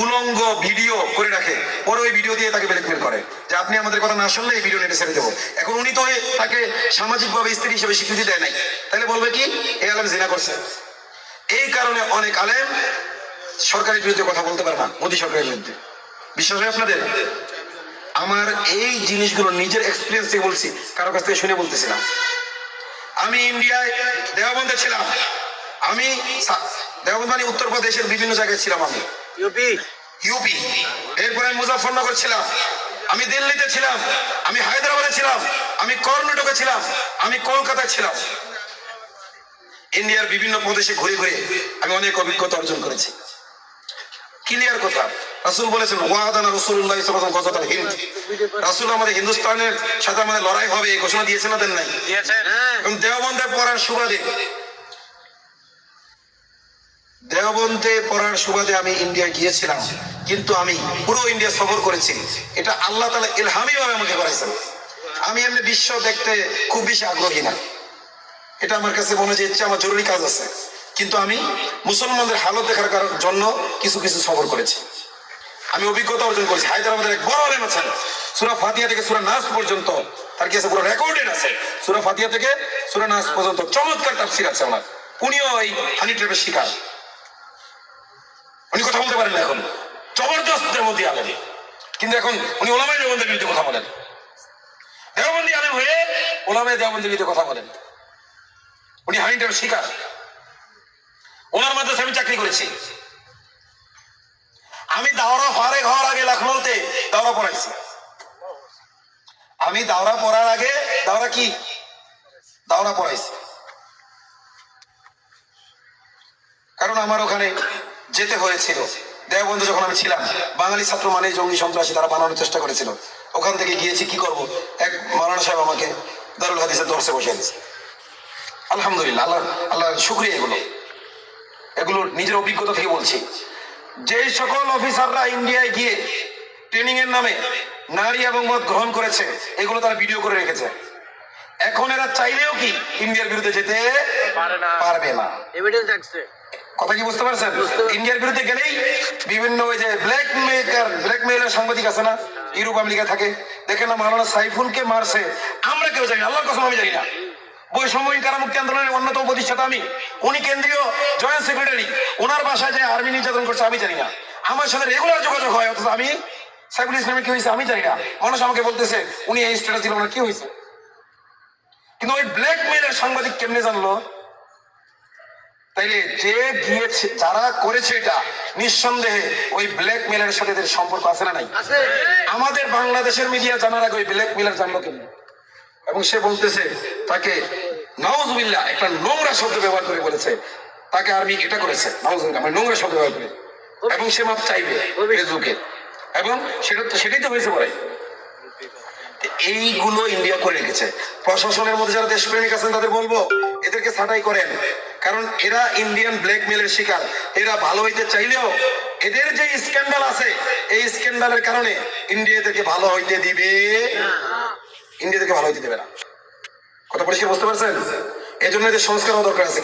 উলঙ্গ ভিডিও করে রাখে, পরে ওই ভিডিও দিয়ে তাকে ব্ল্যাকমেল করে যে আপনি আমাদের কথা না শুনলে এই ভিডিও নেটে ছেড়ে দেবো। এখন উনি তো তাকে সামাজিকভাবে স্ত্রী হিসেবে স্বীকৃতি দেয় নাই, তাহলে বলবে কি এই আলেম জিনা করছে। এই কারণে অনেক আলেম সরকারের বিরুদ্ধে কথা বলতে পারে না, মোদী সরকারের বিরুদ্ধে। বিশ্বাস হয় আপনাদের? আমার এই জিনিসগুলো নিজের এক্সপিরিয়েন্স থেকে বলছি, কারো কাছ থেকে শুনে বলতেছি না। আমি ইন্ডিয়ায় দেওবন্দে ছিলাম, আমি দেওবন্দ মানে উত্তরপ্রদেশের বিভিন্ন জায়গায় ছিলাম, আমি ইউপি, এরপরে আমি মুজাফফরনগর ছিলাম, আমি দিল্লিতে ছিলাম, আমি হায়দ্রাবাদে ছিলাম, আমি কর্ণাটকে ছিলাম, আমি কলকাতায় ছিলাম। ইন্ডিয়ার বিভিন্ন প্রদেশে ঘুরে ঘুরে আমি অনেক অভিজ্ঞতা অর্জন করেছি। ক্লিয়ার কথা, রাসূল বলেছেন ওয়াদানা রাসূলুল্লাহ সাল্লাল্লাহু আলাইহি ওয়াসাল্লাম গযাযাতাল হিন্দ, রাসূল আমাদের হিন্দুস্তানের সাথে আমাদের লড়াই হবে এই ঘোষণা দিয়েছেন না দেন নাই? দিয়েছেন। এবং দেওবন্দে পড়ার সুবাদে আমি ইন্ডিয়া গিয়েছিলাম, কিন্তু আমি পুরো ইন্ডিয়া সফর করেছি। এটা আল্লাহ তাআলা ইলহামই ভাবে আমাকে করাইছেন। আমি এমনি বিশ্ব দেখতে খুব বেশি আগ্রহী না, এটা আমার কাছে মনে হয় যে আমার জরুরি কাজ আছে, কিন্তু আমি মুসলমানদের হালত দেখার জন্য কিছু কিছু সফর করেছি, আমি অভিজ্ঞতা অর্জন করেছি। হায়দ্রাবাদের এক বড় আলেম আছেন, সূরা ফাতিহা থেকে সূরা নাস পর্যন্ত তার কাছে পুরো রেকর্ডেড আছে, সূরা ফাতিহা থেকে সূরা নাস পর্যন্ত চমৎকার তাফসীর আছে ওনার। উনিও এই হানি ট্র্যাপের শিকার, উনি কথা বলতে পারেন না এখন, জবরদস্ত মধ্যে আলেম, কিন্তু এখন উনি ওলামায়ে দেওবন্দের বিরুদ্ধে কথা বলেন, দেওবন্দি আলেম হয়ে ওলামায়ে দেওবন্দের বিরুদ্ধে কথা বলেন। উনি হানি ট্র্যাপের শিকার। ওনার মাদ্রাসায় আমি চাকরি করেছি, আমি দাওরা ফারেক হওয়ার আগে লখনৌতে দাওরা পড়াইছি। আমি দাওরা পড়ার আগে দাওরা পড়াইছি, কারণ আমার ওখানে যেতে হয়েছিল। দেওবন্দে যখন আমি ছিলাম, বাঙালি ছাত্র মানে জঙ্গি সন্ত্রাসী তারা বানানোর চেষ্টা করেছিল। ওখান থেকে গিয়েছি, কি করব, এক মাওলানা সাহেব আমাকে দারুল হাদিসের দরসে বসিয়ে দিয়েছে। আলহামদুলিল্লাহ, আল্লাহ শুকরিয়া। এগুলো নিজের অভিজ্ঞতা থেকে বলছি। যে সকল অফিসাররা ইন্ডিয়ায় গিয়ে ট্রেনিং এর নামে নারী এবং মদ গ্রহণ করেছে, এগুলো তারা ভিডিও করে রেখেছে। এখন এরা চাইলেও কি ইন্ডিয়ার বিরুদ্ধে যেতে পারবে না। কথা কি বুঝতে পারছেন? ইন্ডিয়ার বিরুদ্ধে গেলেই বিভিন্ন ওই যে ব্ল্যাকমেইলের সাংবাদিক আছে না, ইউরোপ আমেরিকা থাকে, দেখেন না মাওলানা সাইফুলকে মারছে, আমরা কেউ জানি না, আল্লাহর কসম আমি জানি না। বৈষম্যহীন কারামুক্তি আন্দোলনের অন্যতম প্রতিষ্ঠাতা আমি, উনি কেন্দ্রীয় জয়েন্ট সেক্রেটারি, ওনার বাসায় যে আর্মি নির্যাতন করছে আমি জানি না। আমার সাথে রেগুলার যোগাযোগ হয়, অথচ আমি সাইফুল ইসলামের কি হয়েছে আমি জানি না। মানুষ আমাকে বলতেছে উনি এই স্ট্যাটাস ছিল, ওনার কি হয়েছে, কিন্তু ওই ব্ল্যাকমেইলের সাংবাদিক কেমনে জানলো? তাইলে যে গিয়েছে, যারা করেছে এটা, নিঃসন্দেহে ওই ব্ল্যাকমেইলের সাথে এদের সম্পর্ক আছে না নাই? আমাদের বাংলাদেশের মিডিয়া জানার আগে ওই ব্ল্যাকমেইলার জানলো কেমনে? এবং সে বলতেছে তাকে নাউজুবিল্লাহ একটা নোংরা শব্দ ব্যবহার করে বলেছে, তাকে আর্মি এটা করেছে, নাউজুবিল্লাহ মানে নোংরা শব্দ ব্যবহার করে, এবং সে মাপ চাইবে ফেসবুকে, এবং সেটাই তো হয়েছে বলে। এইগুলো ইন্ডিয়া করে রেখেছে। প্রশাসনের মধ্যে যারা দেশপ্রেমিক আছেন তাদের বলবো এদেরকে ছাঁটাই করেন, কারণ এরা ইন্ডিয়ান ব্ল্যাকমেইলের শিকার। এরা ভালো হইতে চাইলেও এদের যে স্ক্যান্ডাল আছে, এই স্ক্যান্ডালের কারণে ইন্ডিয়া এদেরকে ভালো হইতে দিবে, ইন্ডিয়া থেকে ভালো হইতে দেবে না। কথা পরিষ্কার বুঝতে পারছেন? এই জন্য এদের সংস্কার দরকার আছে।